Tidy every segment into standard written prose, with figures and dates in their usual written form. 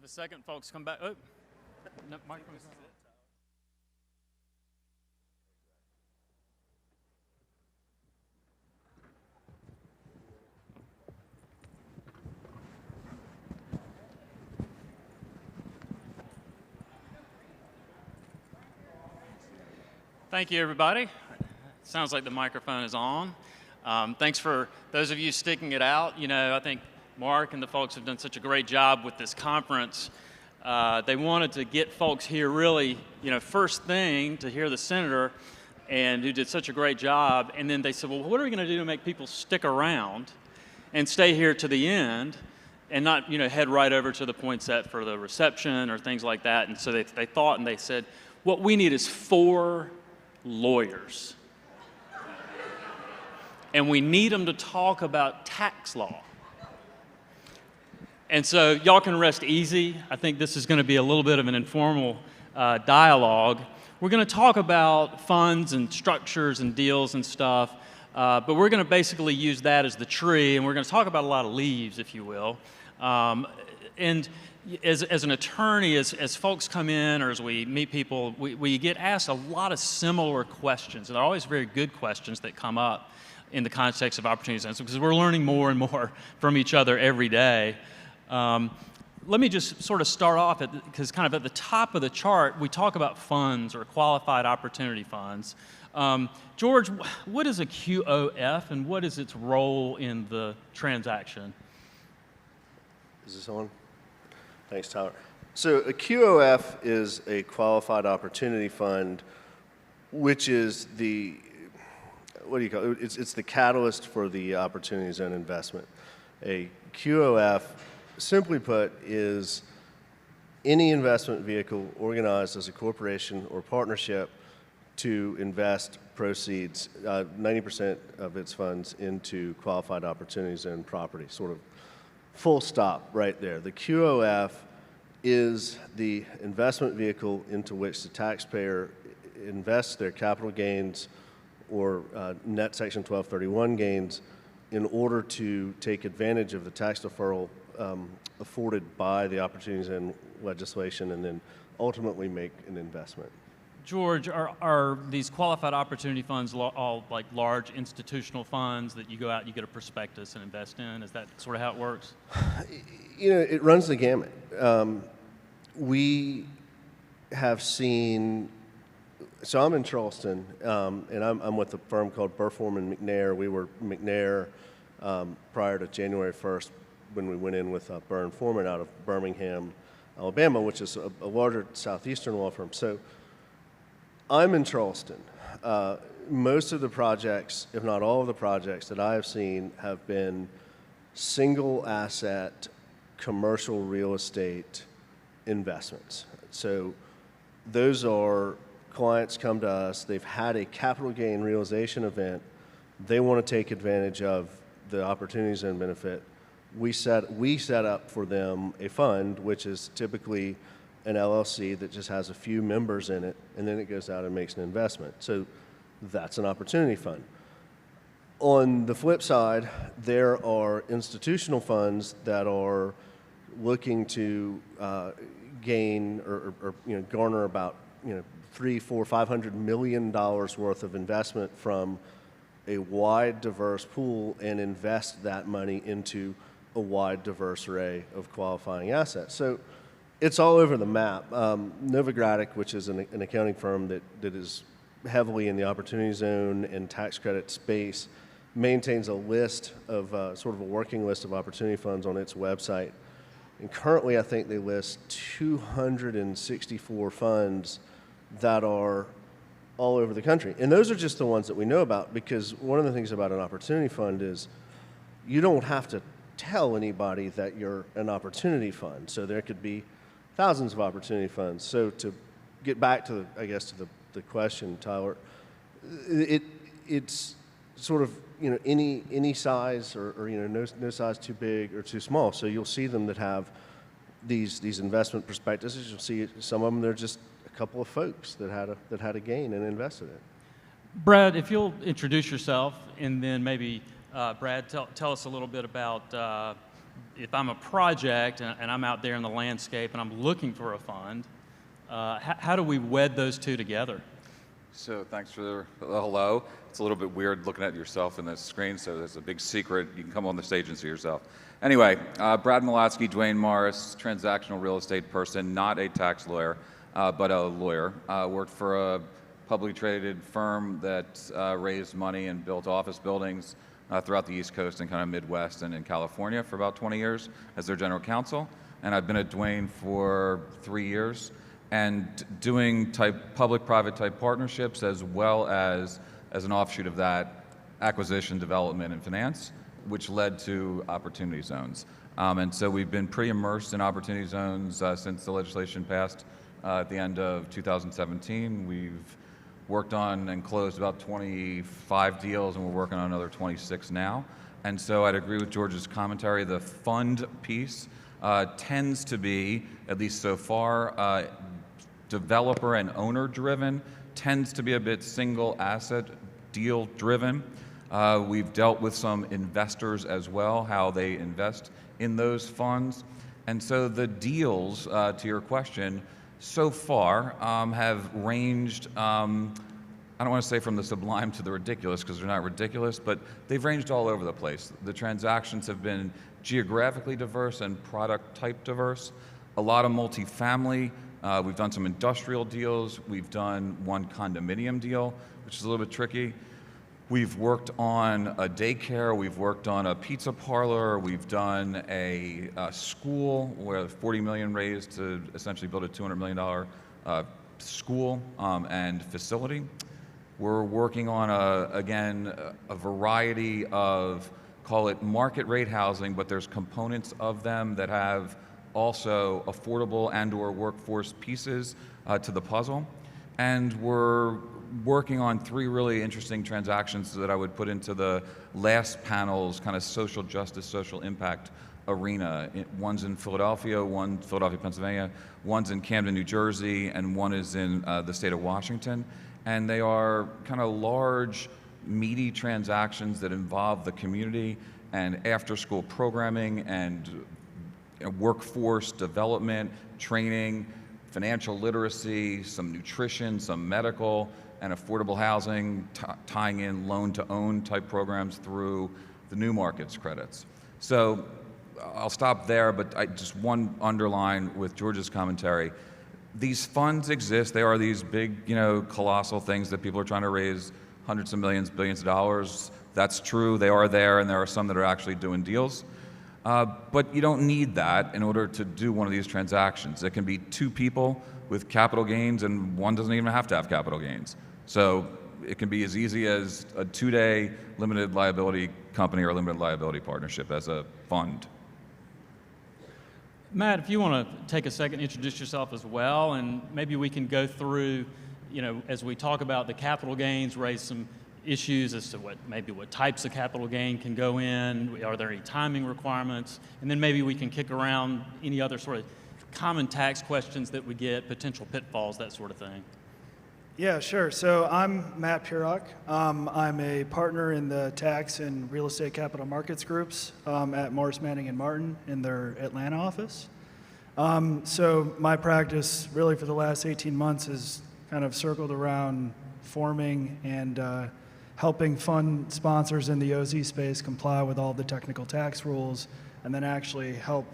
Give a second, folks. Come back. Oh, no, microphone's not on. Thank you, everybody. Sounds like the microphone is on. Thanks for those of you sticking it out. You know, I think Mark and the folks have done such a great job with this conference. They wanted to get folks here really, first thing to hear the senator, and who did such a great job. And then they said, well, what are we going to do to make people stick around and stay here to the end and not, head right over to the point set for the reception or things like that. And so they thought and they said, what we need is 4 lawyers. And we need them to talk about tax law. And so y'all can rest easy. I think this is going to be a little bit of an informal dialogue. We're going to talk about funds and structures and deals and stuff, but we're going to basically use that as the tree, and we're going to talk about a lot of leaves, if you will. And as an attorney, as folks come in or as we meet people, we get asked a lot of similar questions, and they're always very good questions that come up in the context of opportunity zones, because we're learning more and more from each other every day. Let me just sort of start off, because kind of at the top of the chart, we talk about funds or qualified opportunity funds. George, what is a QOF and what is its role in the transaction? Is this on? Thanks, Tyler. So a QOF is a qualified opportunity fund, which is the, what do you call it? It's the catalyst for the opportunity zone investment. A QOF, simply put, is any investment vehicle organized as a corporation or partnership to invest proceeds, 90% of its funds, into qualified opportunity zone property, sort of full stop right there. The QOF is the investment vehicle into which the taxpayer invests their capital gains or net Section 1231 gains in order to take advantage of the tax deferral afforded by the opportunity zone legislation and then ultimately make an investment. George, are these qualified opportunity funds all like large institutional funds that you go out and you get a prospectus and invest in? Is that sort of how it works? It runs the gamut. We have seen, so I'm in Charleston, and I'm with a firm called Burr, Forman, McNair. We were McNair prior to January 1st when we went in with Burr and Forman out of Birmingham, Alabama, which is a larger southeastern law firm. So I'm in Charleston. Most of the projects, if not all of the projects that I have seen, have been single asset commercial real estate investments. So those are clients come to us, they've had a capital gain realization event, they want to take advantage of the opportunity zone benefit. We set up for them a fund, which is typically an LLC that just has a few members in it, and then it goes out and makes an investment. So that's an opportunity fund. On the flip side, there are institutional funds that are looking to gain or garner about $300, $400, $500 million worth of investment from a wide, diverse pool and invest that money into a wide, diverse array of qualifying assets. So it's all over the map. Novogradac, which is an accounting firm that is heavily in the opportunity zone and tax credit space, maintains a list of sort of a working list of opportunity funds on its website. And currently, I think they list 264 funds that are all over the country. And those are just the ones that we know about, because one of the things about an opportunity fund is you don't have to tell anybody that you're an opportunity fund. So there could be thousands of opportunity funds. So to get back to, the question, Tyler, it's sort of, any size or no size too big or too small. So you'll see them that have these investment prospectuses. You'll see some of them, they're just a couple of folks that had a gain and invested in it. Brad, if you'll introduce yourself, and then maybe Brad, tell us a little bit about if I'm a project and I'm out there in the landscape and I'm looking for a fund, how do we wed those two together? So thanks for the hello. It's a little bit weird looking at yourself in the screen, so there's a big secret. You can come on the stage and see yourself. Anyway, Brad Molotsky, Duane Morris, transactional real estate person, not a tax lawyer, but a lawyer. Worked for a publicly traded firm that raised money and built office buildings throughout the East Coast and kind of Midwest and in California for about 20 years as their general counsel. And I've been at Duane for 3 years and doing public-private type partnerships as well as an offshoot of that, acquisition, development, and finance, which led to opportunity zones. And so we've been pretty immersed in opportunity zones since the legislation passed at the end of 2017. We've worked on and closed about 25 deals, and we're working on another 26 now. And so I'd agree with George's commentary. The fund piece tends to be, at least so far, developer and owner driven, tends to be a bit single asset deal driven. We've dealt with some investors as well, how they invest in those funds. And so the deals, to your question, so far have ranged, I don't want to say from the sublime to the ridiculous because they're not ridiculous, but they've ranged all over the place. The transactions have been geographically diverse and product type diverse. A lot of multifamily. We've done some industrial deals. We've done one condominium deal, which is a little bit tricky. We've worked on a daycare. We've worked on a pizza parlor. We've done a school where $40 million raised to essentially build a $200 million school and facility. We're working on, again, a variety of, call it market rate housing, but there's components of them that have also affordable and/or workforce pieces to the puzzle. And we're working on 3 really interesting transactions that I would put into the last panel's kind of social justice, social impact arena. One's in Philadelphia, Pennsylvania, one's in Camden, New Jersey, and one is in the state of Washington. And they are kind of large, meaty transactions that involve the community and after-school programming and workforce development, training, financial literacy, some nutrition, some medical, and affordable housing, tying in loan-to-own type programs through the new markets credits. So I'll stop there, but I just one underline with George's commentary. These funds exist. They are these big, colossal things that people are trying to raise hundreds of millions, billions of dollars. That's true. They are there, and there are some that are actually doing deals. But you don't need that in order to do one of these transactions. It can be 2 people with capital gains, and one doesn't even have to have capital gains. So it can be as easy as a 2-day limited liability company or limited liability partnership as a fund. Matt, if you want to take a second, introduce yourself as well, and maybe we can go through, as we talk about the capital gains, raise some issues as to what types of capital gain can go in, are there any timing requirements, and then maybe we can kick around any other sort of common tax questions that we get, potential pitfalls, that sort of thing. Yeah, sure. So I'm Matt Peurach. I'm a partner in the tax and real estate capital markets groups at Morris, Manning & Martin in their Atlanta office. So my practice really for the last 18 months has kind of circled around forming and helping fund sponsors in the OZ space comply with all the technical tax rules and then actually help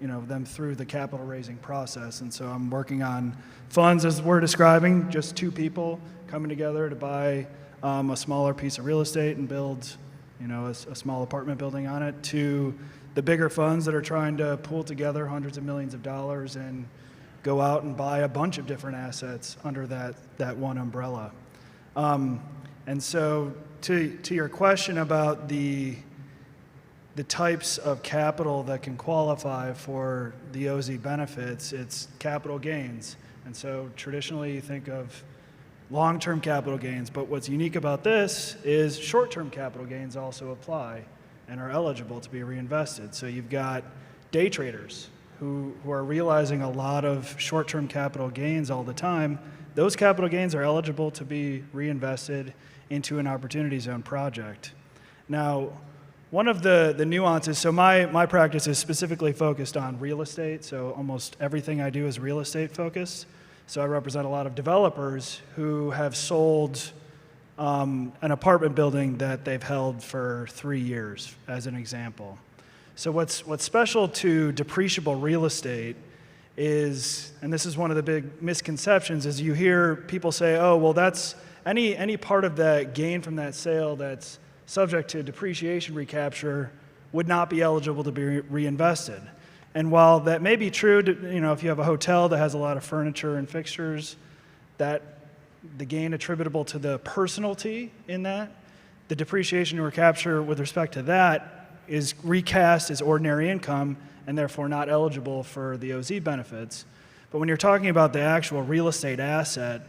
them through the capital raising process. And so I'm working on funds, as we're describing, just 2 people coming together to buy a smaller piece of real estate and build, a small apartment building on it, to the bigger funds that are trying to pool together hundreds of millions of dollars and go out and buy a bunch of different assets under that one umbrella. And so to your question about the types of capital that can qualify for the OZ benefits, it's capital gains. And so traditionally you think of long-term capital gains, but what's unique about this is short-term capital gains also apply and are eligible to be reinvested. So you've got day traders who are realizing a lot of short-term capital gains all the time. Those capital gains are eligible to be reinvested into an opportunity zone project. Now, One of the nuances, so my practice is specifically focused on real estate, so almost everything I do is real estate focused. So I represent a lot of developers who have sold an apartment building that they've held for 3 years, as an example. So what's special to depreciable real estate is, and this is one of the big misconceptions, is you hear people say, oh, well, that's any part of that gain from that sale that's subject to depreciation recapture would not be eligible to be reinvested. And while that may be true, if you have a hotel that has a lot of furniture and fixtures, that the gain attributable to the personalty in that, the depreciation recapture with respect to that is recast as ordinary income and therefore not eligible for the OZ benefits. But when you're talking about the actual real estate asset,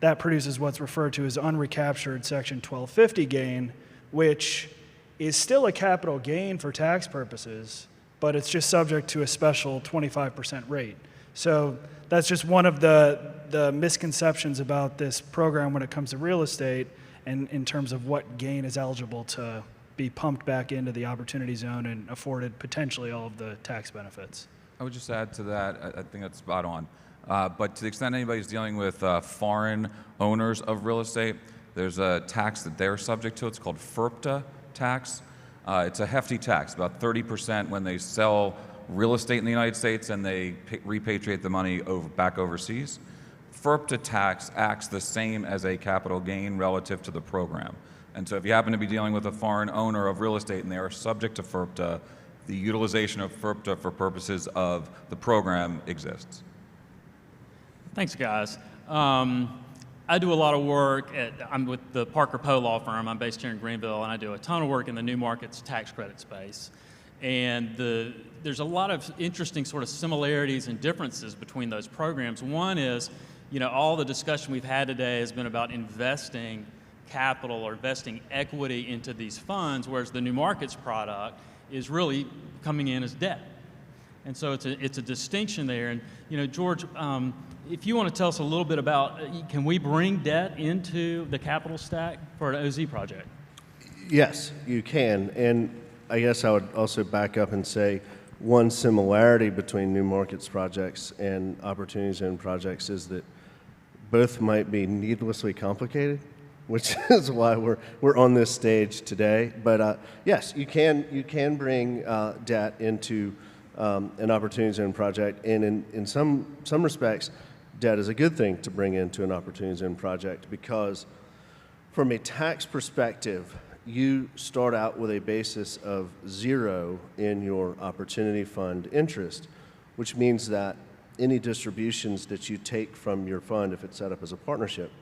that produces what's referred to as unrecaptured Section 1250 gain, which is still a capital gain for tax purposes, but it's just subject to a special 25% rate. So that's just one of the misconceptions about this program when it comes to real estate and in terms of what gain is eligible to be pumped back into the opportunity zone and afforded potentially all of the tax benefits. I would just add to that, I think that's spot on. But to the extent anybody's dealing with foreign owners of real estate, there's a tax that they're subject to. It's called FIRPTA tax. It's a hefty tax, about 30% when they sell real estate in the United States and they repatriate the money back overseas. FIRPTA tax acts the same as a capital gain relative to the program. And so if you happen to be dealing with a foreign owner of real estate and they are subject to FIRPTA, the utilization of FIRPTA for purposes of the program exists. Thanks, guys. I do a lot of work I'm with the Parker Poe law firm. I'm based here in Greenville, and I do a ton of work in the new markets tax credit space. And there's a lot of interesting sort of similarities and differences between those programs. One is, all the discussion we've had today has been about investing capital or investing equity into these funds, whereas the new markets product is really coming in as debt. And so it's a distinction there. And George, if you want to tell us a little bit about, can we bring debt into the capital stack for an OZ project? Yes, you can. And I guess I would also back up and say one similarity between new markets projects and opportunity zone projects is that both might be needlessly complicated, which is why we're on this stage today. But yes, you can bring debt into an opportunity zone project, and in some respects, debt is a good thing to bring into an opportunity zone project because from a tax perspective, you start out with a basis of 0 in your opportunity fund interest, which means that any distributions that you take from your fund, if it's set up as a partnership,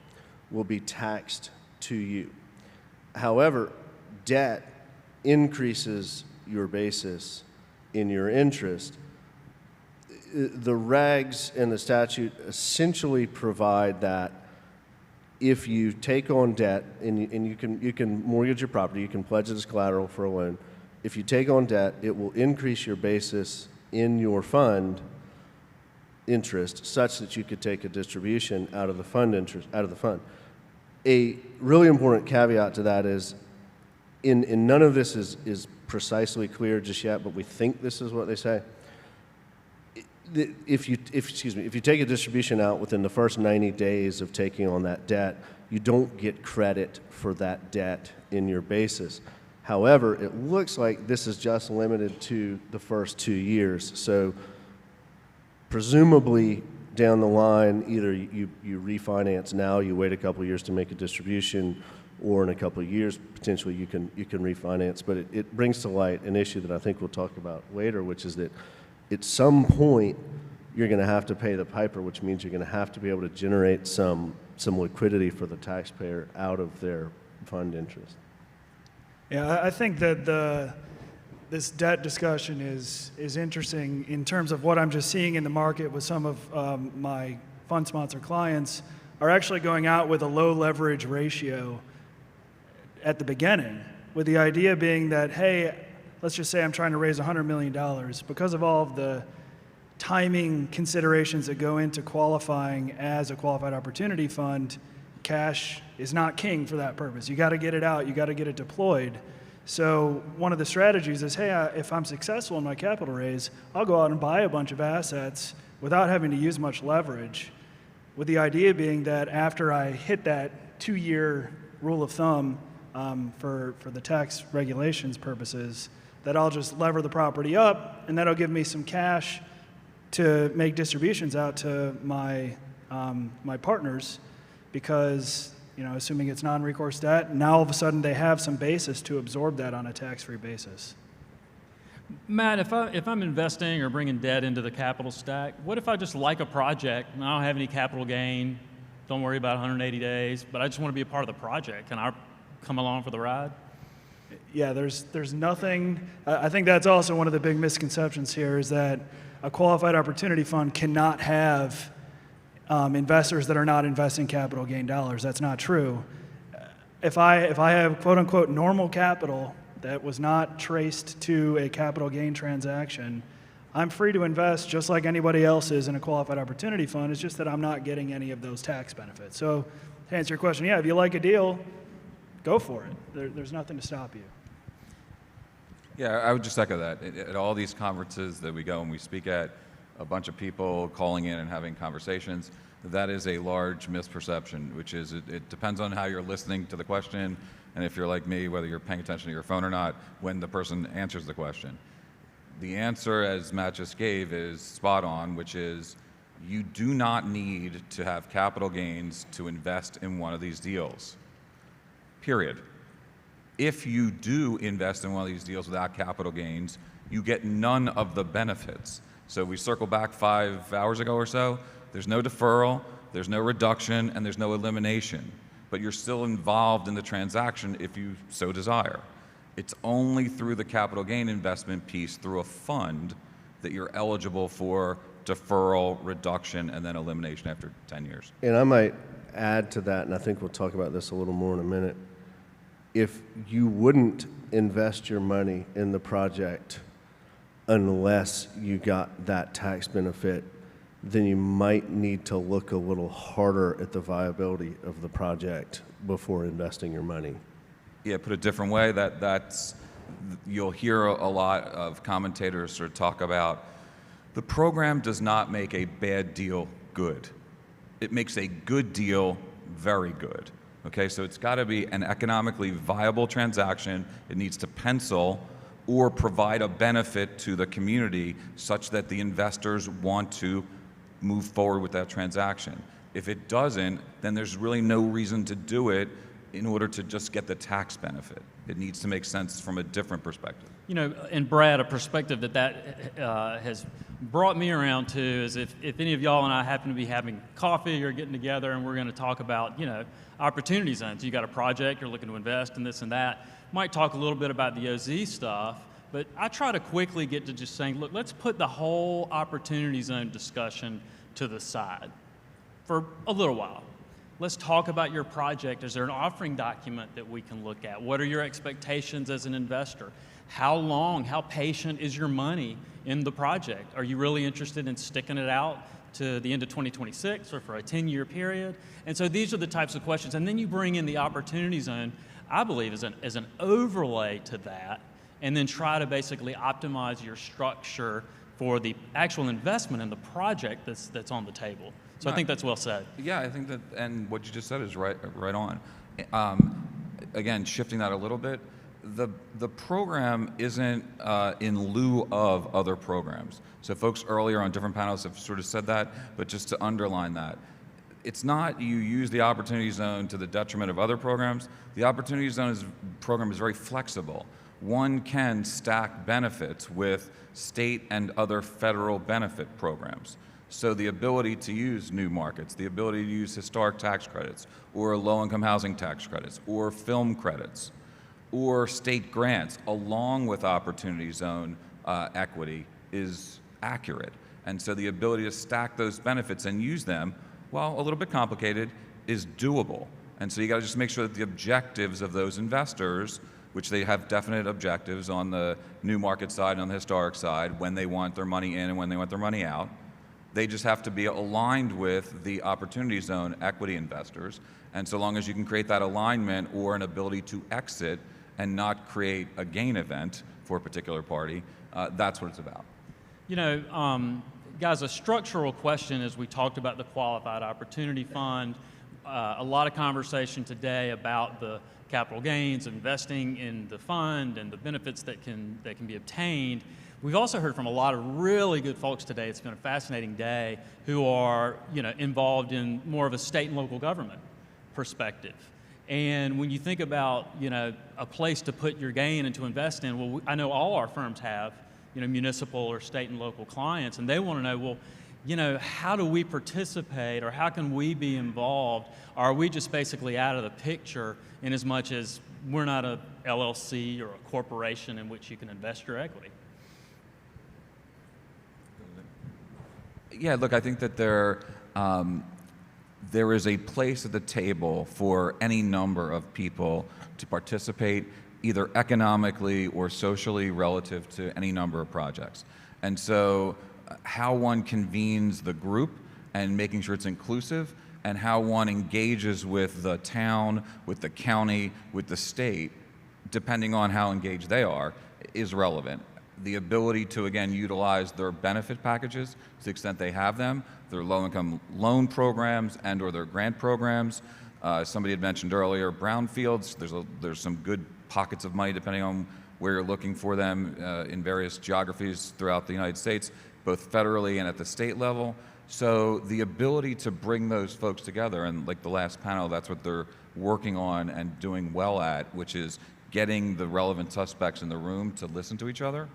will be taxed to you. However, debt increases your basis in your interest. The regs and the statute essentially provide that if you take on debt, and you can mortgage your property, you can pledge it as collateral for a loan. If you take on debt, it will increase your basis in your fund interest such that you could take a distribution out of the fund interest, out of the fund. A really important caveat to that is, in none of this is precisely clear just yet, but we think this is what they say. If you take a distribution out within the first 90 days of taking on that debt, you don't get credit for that debt in your basis. However, it looks like this is just limited to the first 2 years. So presumably down the line, either you refinance now, you wait a couple of years to make a distribution, or in a couple of years, potentially you can refinance. But it brings to light an issue that I think we'll talk about later, which is that at some point, you're going to have to pay the piper, which means you're going to have to be able to generate some liquidity for the taxpayer out of their fund interest. Yeah, I think that this debt discussion is interesting in terms of what I'm just seeing in the market with some of my fund sponsor clients are actually going out with a low leverage ratio at the beginning, with the idea being that, hey, let's just say I'm trying to raise $100 million. Because of all of the timing considerations that go into qualifying as a qualified opportunity fund, cash is not king for that purpose. You got to get it out. You got to get it deployed. So one of the strategies is, hey, if I'm successful in my capital raise, I'll go out and buy a bunch of assets without having to use much leverage, with the idea being that after I hit that 2-year rule of thumb for the tax regulations purposes, that I'll just lever the property up, and that'll give me some cash to make distributions out to my partners, because assuming it's non-recourse debt, now all of a sudden they have some basis to absorb that on a tax-free basis. Matt, if I'm investing or bringing debt into the capital stack, what if I just like a project and I don't have any capital gain, don't worry about 180 days, but I just want to be a part of the project? Can I come along for the ride? Yeah, there's nothing. I think that's also one of the big misconceptions here, is that a qualified opportunity fund cannot have investors that are not investing capital gain dollars. That's not true. If I have quote unquote normal capital that was not traced to a capital gain transaction, I'm free to invest just like anybody else is in a qualified opportunity fund. It's just that I'm not getting any of those tax benefits. So to answer your question, yeah, if you like a deal, go for it. There's nothing to stop you. Yeah, I would just echo that. At all these conferences that we go and we speak at, a bunch of people calling in and having conversations, that is a large misperception, which is it depends on how you're listening to the question, and if you're like me, whether you're paying attention to your phone or not, when the person answers the question. The answer, as Matt just gave, is spot on, which is you do not need to have capital gains to invest in one of these deals, period. If you do invest in one of these deals without capital gains, you get none of the benefits. So we circle back 5 hours ago or so, there's no deferral, there's no reduction, and there's no elimination. But you're still involved in the transaction if you so desire. It's only through the capital gain investment piece, through a fund, that you're eligible for deferral, reduction, and then elimination after 10 years. And I might add to that, and I think we'll talk about this a little more in a minute. If you wouldn't invest your money in the project unless you got that tax benefit, then you might need to look a little harder at the viability of the project before investing your money. Yeah, put a different way, that's you'll hear a lot of commentators sort of talk about the program does not make a bad deal good. It makes a good deal very good. Okay, so it's got to be an economically viable transaction. It needs to pencil or provide a benefit to the community such that the investors want to move forward with that transaction. If it doesn't, then there's really no reason to do it in order to just get the tax benefit. It needs to make sense from a different perspective. And Brad, a perspective that has brought me around to is if any of y'all and I happen to be having coffee or getting together and we're going to talk about, opportunity zones. You got a project, you're looking to invest in this and that. Might talk a little bit about the OZ stuff, but I try to quickly get to just saying, look, let's put the whole opportunity zone discussion to the side for a little while. Let's talk about your project. Is there an offering document that we can look at? What are your expectations as an investor? How long, how patient is your money in the project? Are you really interested in sticking it out to the end of 2026 or for a 10-year period? And so these are the types of questions. And then you bring in the opportunity zone, I believe, as an overlay to that, and then try to basically optimize your structure for the actual investment in the project that's on the table. So I think that's well said. Yeah, I think that, and what you just said is right on. Again, shifting that a little bit, the program isn't in lieu of other programs. So folks earlier on different panels have sort of said that, but just to underline that, it's not you use the Opportunity Zone to the detriment of other programs. The Opportunity Zone program is very flexible. One can stack benefits with state and other federal benefit programs. So the ability to use new markets, the ability to use historic tax credits, or low-income housing tax credits, or film credits, or state grants, along with Opportunity Zone equity, is accurate. And so the ability to stack those benefits and use them, while a little bit complicated, is doable. And so you got to just make sure that the objectives of those investors, which they have definite objectives on the new market side and on the historic side, when they want their money in and when they want their money out, they just have to be aligned with the Opportunity Zone equity investors. And so long as you can create that alignment or an ability to exit and not create a gain event for a particular party. That's what it's about. You know, guys, a structural question as we talked about the Qualified Opportunity Fund, a lot of conversation today about the capital gains, investing in the fund and the benefits that can be obtained. We've also heard from a lot of really good folks today. It's been a fascinating day who are, you know, involved in more of a state and local government perspective. And when you think about, you know, a place to put your gain and to invest in, well, I know all our firms have, you know, municipal or state and local clients, and they want to know, well, you know, how do we participate or how can we be involved? Are we just basically out of the picture in as much as we're not a LLC or a corporation in which you can invest your equity? Yeah, look, I think that there is a place at the table for any number of people to participate either economically or socially relative to any number of projects. And so how one convenes the group and making sure it's inclusive and how one engages with the town, with the county, with the state, depending on how engaged they are, is relevant. The ability to, again, utilize their benefit packages to the extent they have them, their low-income loan programs and or their grant programs. Somebody had mentioned earlier, brownfields, there's some good pockets of money depending on where you're looking for them in various geographies throughout the United States, both federally and at the state level. So the ability to bring those folks together, and like the last panel, that's what they're working on and doing well at, which is getting the relevant suspects in the room to listen to each other,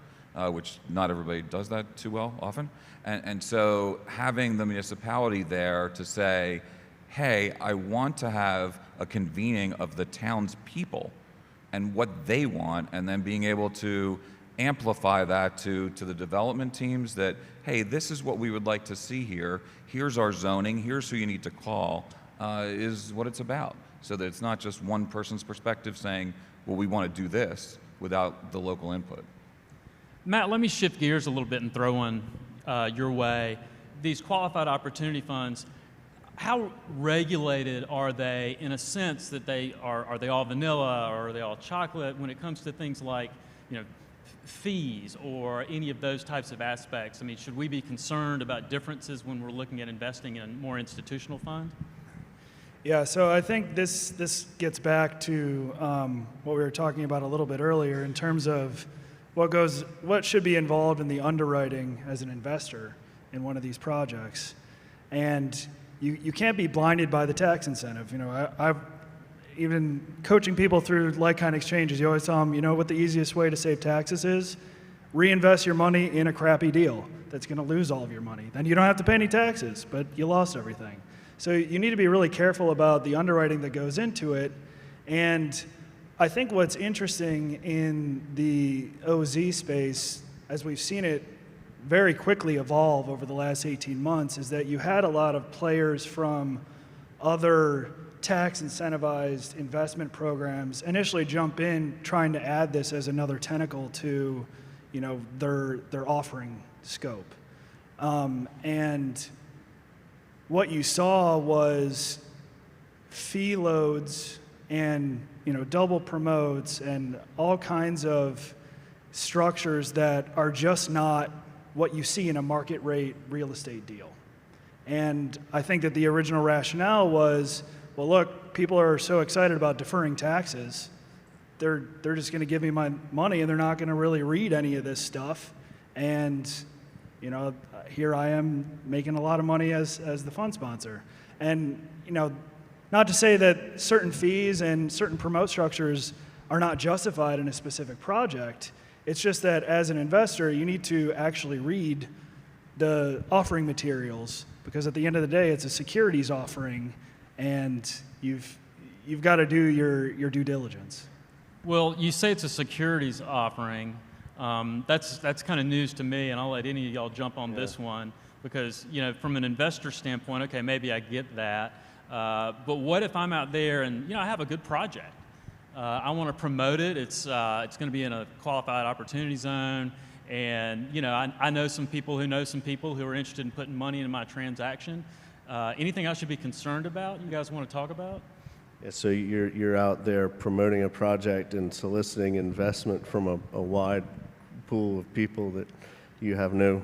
which not everybody does that too well often. And so having the municipality there to say, hey, I want to have a convening of the town's people and what they want, and then being able to amplify that to the development teams that, hey, this is what we would like to see here, here's our zoning, here's who you need to call, is what it's about. So that it's not just one person's perspective saying, well, we want to do this without the local input. Matt, let me shift gears a little bit and throw one your way. These qualified opportunity funds, how regulated are they in a sense that are they all vanilla or are they all chocolate when it comes to things like, you know, fees or any of those types of aspects? I mean, should we be concerned about differences when we're looking at investing in more institutional funds? Yeah, so I think this gets back to what we were talking about a little bit earlier in terms of what should be involved in the underwriting as an investor in one of these projects. And you can't be blinded by the tax incentive. You know, I've even coaching people through like-kind exchanges, you always tell them, you know what the easiest way to save taxes is? Reinvest your money in a crappy deal that's going to lose all of your money. Then you don't have to pay any taxes, but you lost everything. So you need to be really careful about the underwriting that goes into it. And I think what's interesting in the OZ space, as we've seen it very quickly evolve over the last 18 months, is that you had a lot of players from other tax incentivized investment programs initially jump in trying to add this as another tentacle to, you know, their offering scope. And what you saw was fee loads and, you know, double promotes and all kinds of structures that are just not what you see in a market rate real estate deal. And I think that the original rationale was, well, look, people are so excited about deferring taxes, they're just going to give me my money and they're not going to really read any of this stuff. And, you know, here I am making a lot of money as the fund sponsor. And, you know, not to say that certain fees and certain promote structures are not justified in a specific project. It's just that as an investor, you need to actually read the offering materials, because at the end of the day, it's a securities offering, and you've got to do your due diligence. Well, you say it's a securities offering. That's kind of news to me, and I'll let any of y'all jump on this one, because, you know, from an investor standpoint, okay, maybe I get that. But what if I'm out there and, you know, I have a good project? I want to promote it. It's going to be in a qualified opportunity zone. And, you know, I know some people who know some people who are interested in putting money in my transaction. Anything I should be concerned about you guys want to talk about? Yeah, so you're out there promoting a project and soliciting investment from a wide pool of people that you have no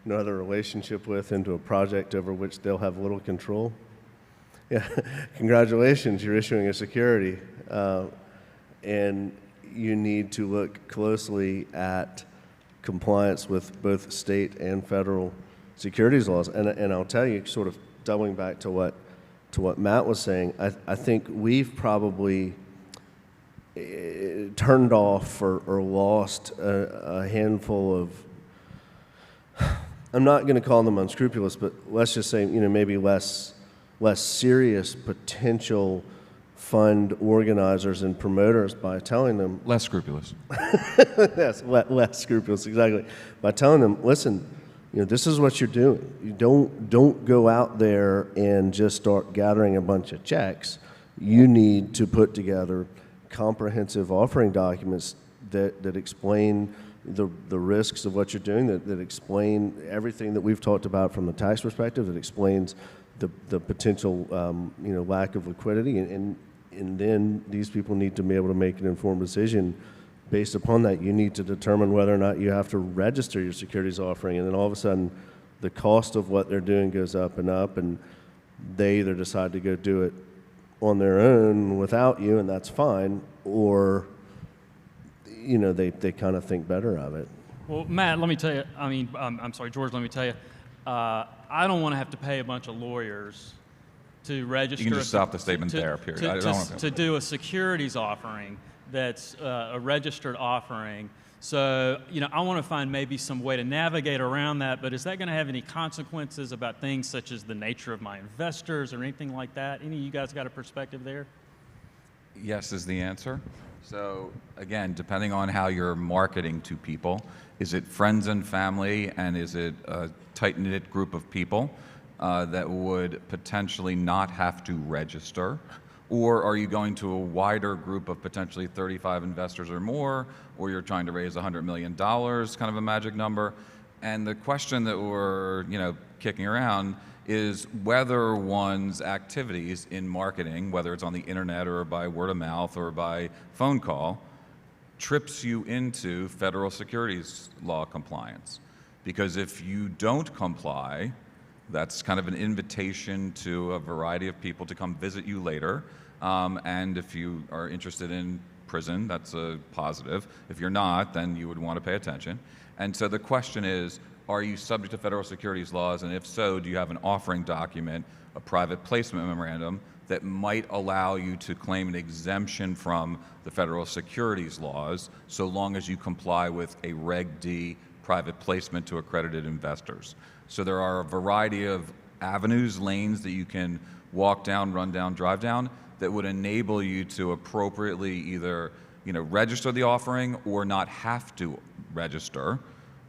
other relationship with into a project over which they'll have little control. Yeah, congratulations, you're issuing a security. And you need to look closely at compliance with both state and federal securities laws. And I'll tell you, sort of doubling back to what Matt was saying, I think we've probably turned off or lost a handful of, I'm not going to call them unscrupulous, but let's just say, maybe less serious potential fund organizers and promoters by telling them Less scrupulous. yes, less scrupulous, exactly. By telling them, listen, this is what you're doing. You don't go out there and just start gathering a bunch of checks. You need to put together comprehensive offering documents that explain the risks of what you're doing, that explain everything that we've talked about from the tax perspective, that explains the potential lack of liquidity, and then these people need to be able to make an informed decision based upon that. You need to determine whether or not you have to register your securities offering, and then all of a sudden the cost of what they're doing goes up, and they either decide to go do it on their own without you, and that's fine, or they kind of think better of it. Well, Matt, let me tell you, I'm sorry, George, let me tell you, I don't want to have to pay a bunch of lawyers to register. You can just stop the statement there, period. To do a securities offering that's a registered offering. So, I want to find maybe some way to navigate around that, but is that going to have any consequences about things such as the nature of my investors or anything like that? Any of you guys got a perspective there? Yes is the answer. So again, depending on how you're marketing to people, is it friends and family, and is it a tight-knit group of people that would potentially not have to register? Or are you going to a wider group of potentially 35 investors or more, or you're trying to raise $100 million, kind of a magic number? And the question that we're kicking around is whether one's activities in marketing, whether it's on the internet or by word of mouth or by phone call, trips you into federal securities law compliance. Because if you don't comply, that's kind of an invitation to a variety of people to come visit you later. And if you are interested in prison, that's a positive. If you're not, then you would want to pay attention. And so the question is, are you subject to federal securities laws? And if so, do you have an offering document, a private placement memorandum, that might allow you to claim an exemption from the federal securities laws so long as you comply with a Reg D private placement to accredited investors? So there are a variety of avenues, lanes that you can walk down, run down, drive down that would enable you to appropriately either register the offering or not have to register.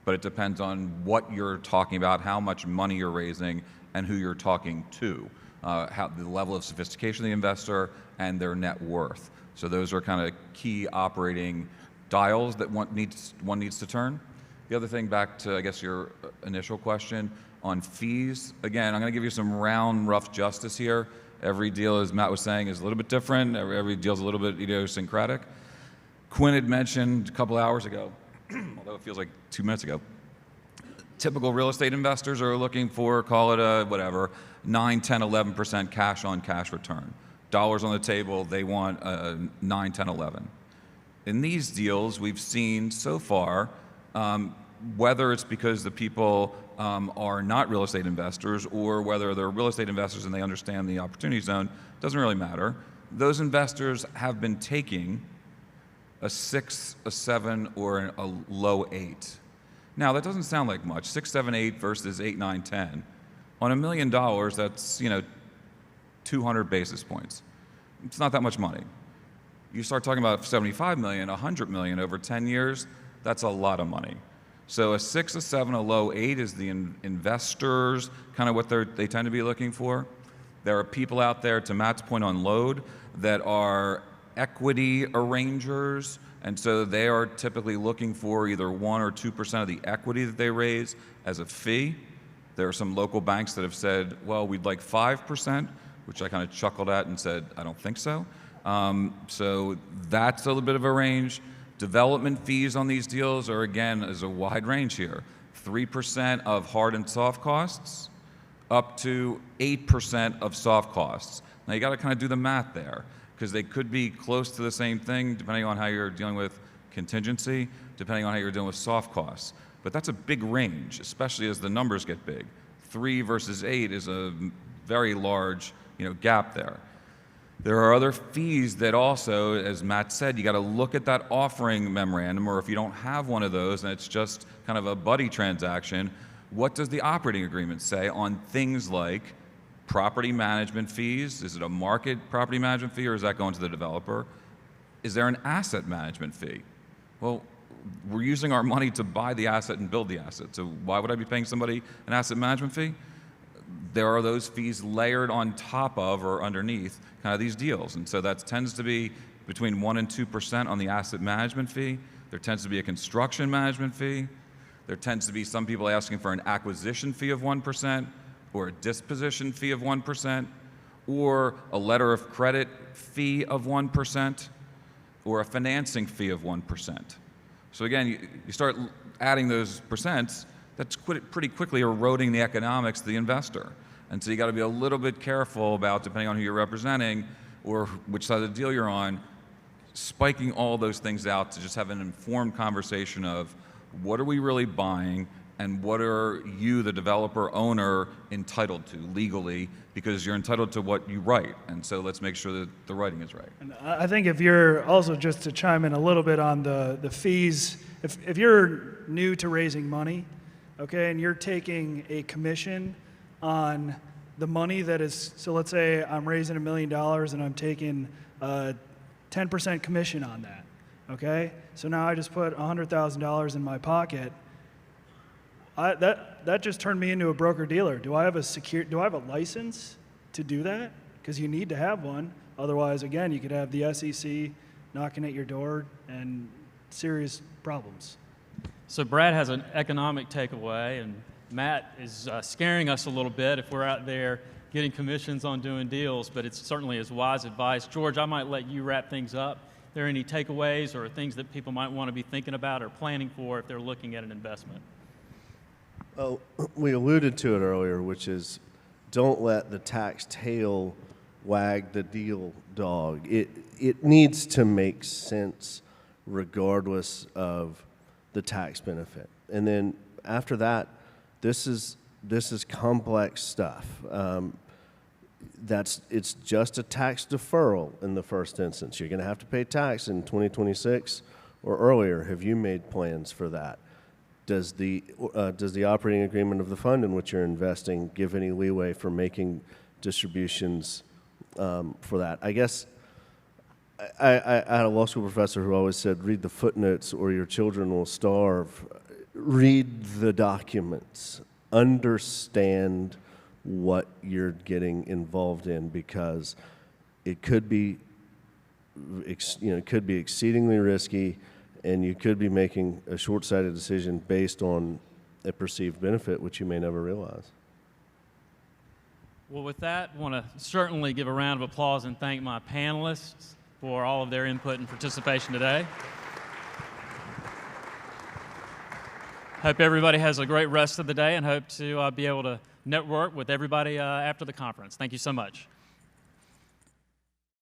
But it depends on what you're talking about, how much money you're raising, and who you're talking to, the level of sophistication of the investor, and their net worth. So those are kind of key operating dials that one needs to turn. The other thing, back to, I guess, your initial question on fees. Again, I'm going to give you some round, rough justice here. Every deal, as Matt was saying, is a little bit different. Every deal is a little bit idiosyncratic. Quinn had mentioned a couple hours ago, although it feels like 2 minutes ago, typical real estate investors are looking for, call it a whatever, 9, 10, 11% cash on cash return. Dollars on the table, they want a 9, 10, 11. In these deals, we've seen so far, whether it's because the people are not real estate investors or whether they're real estate investors and they understand the opportunity zone, doesn't really matter. Those investors have been taking a 6, a 7, or a low 8. Now, that doesn't sound like much. 6, 7, 8 versus 8, 9, 10. On $1 million, that's 200 basis points. It's not that much money. You start talking about 75 million, 100 million over 10 years, that's a lot of money. So a 6, a 7, a low 8 is the investors, kind of what they tend to be looking for. There are people out there, to Matt's point on load, that are equity arrangers, and so they are typically looking for either 1 or 2% of the equity that they raise as a fee. There are some local banks that have said, well, we'd like 5%, which I kind of chuckled at and said, I don't think so. So that's a little bit of a range. Development fees on these deals are, again, is a wide range here. 3% of hard and soft costs up to 8% of soft costs. Now you got to kind of do the math there, because they could be close to the same thing depending on how you're dealing with contingency, depending on how you're dealing with soft costs. But that's a big range, especially as the numbers get big. 3 versus 8 is a very large, gap there. There are other fees that also, as Matt said, you got to look at that offering memorandum, or if you don't have one of those and it's just kind of a buddy transaction, what does the operating agreement say on things like property management fees? Is it a market property management fee, or is that going to the developer? Is there an asset management fee? Well, we're using our money to buy the asset and build the asset, so why would I be paying somebody an asset management fee? There are those fees layered on top of or underneath kind of these deals, and so that tends to be between 1% and 2% on the asset management fee. There tends to be a construction management fee. There tends to be some people asking for an acquisition fee of 1%, or a disposition fee of 1%, or a letter of credit fee of 1%, or a financing fee of 1%. So again, you start adding those percents, that's pretty quickly eroding the economics to the investor. And so you got to be a little bit careful about, depending on who you're representing or which side of the deal you're on, spiking all those things out to just have an informed conversation of what are we really buying and what are you, the developer owner, entitled to legally, because you're entitled to what you write. And so let's make sure that the writing is right. And I think if you're also, just to chime in a little bit on the fees, if you're new to raising money, okay, and you're taking a commission on the money that is, so let's say I'm raising $1 million and I'm taking a 10% commission on that, okay? So now I just put $100,000 in my pocket. That just turned me into a broker-dealer. Do I have a license to do that? Because you need to have one. Otherwise, again, you could have the SEC knocking at your door and serious problems. So Brad has an economic takeaway, and Matt is scaring us a little bit if we're out there getting commissions on doing deals, but it's certainly is wise advice. George, I might let you wrap things up. Are there any takeaways or things that people might want to be thinking about or planning for if they're looking at an investment? Well, we alluded to it earlier, which is don't let the tax tail wag the deal dog. It needs to make sense regardless of the tax benefit. And then after that, this is complex stuff. It's just a tax deferral in the first instance. You're going to have to pay tax in 2026 or earlier. Have you made plans for that? Does the operating agreement of the fund in which you're investing give any leeway for making distributions for that? I guess I had a law school professor who always said, read the footnotes or your children will starve. Read the documents. Understand what you're getting involved in, because it could be, exceedingly risky, and you could be making a short-sighted decision based on a perceived benefit, which you may never realize. Well, with that, I want to certainly give a round of applause and thank my panelists for all of their input and participation today. Hope everybody has a great rest of the day, and hope to be able to network with everybody after the conference. Thank you so much.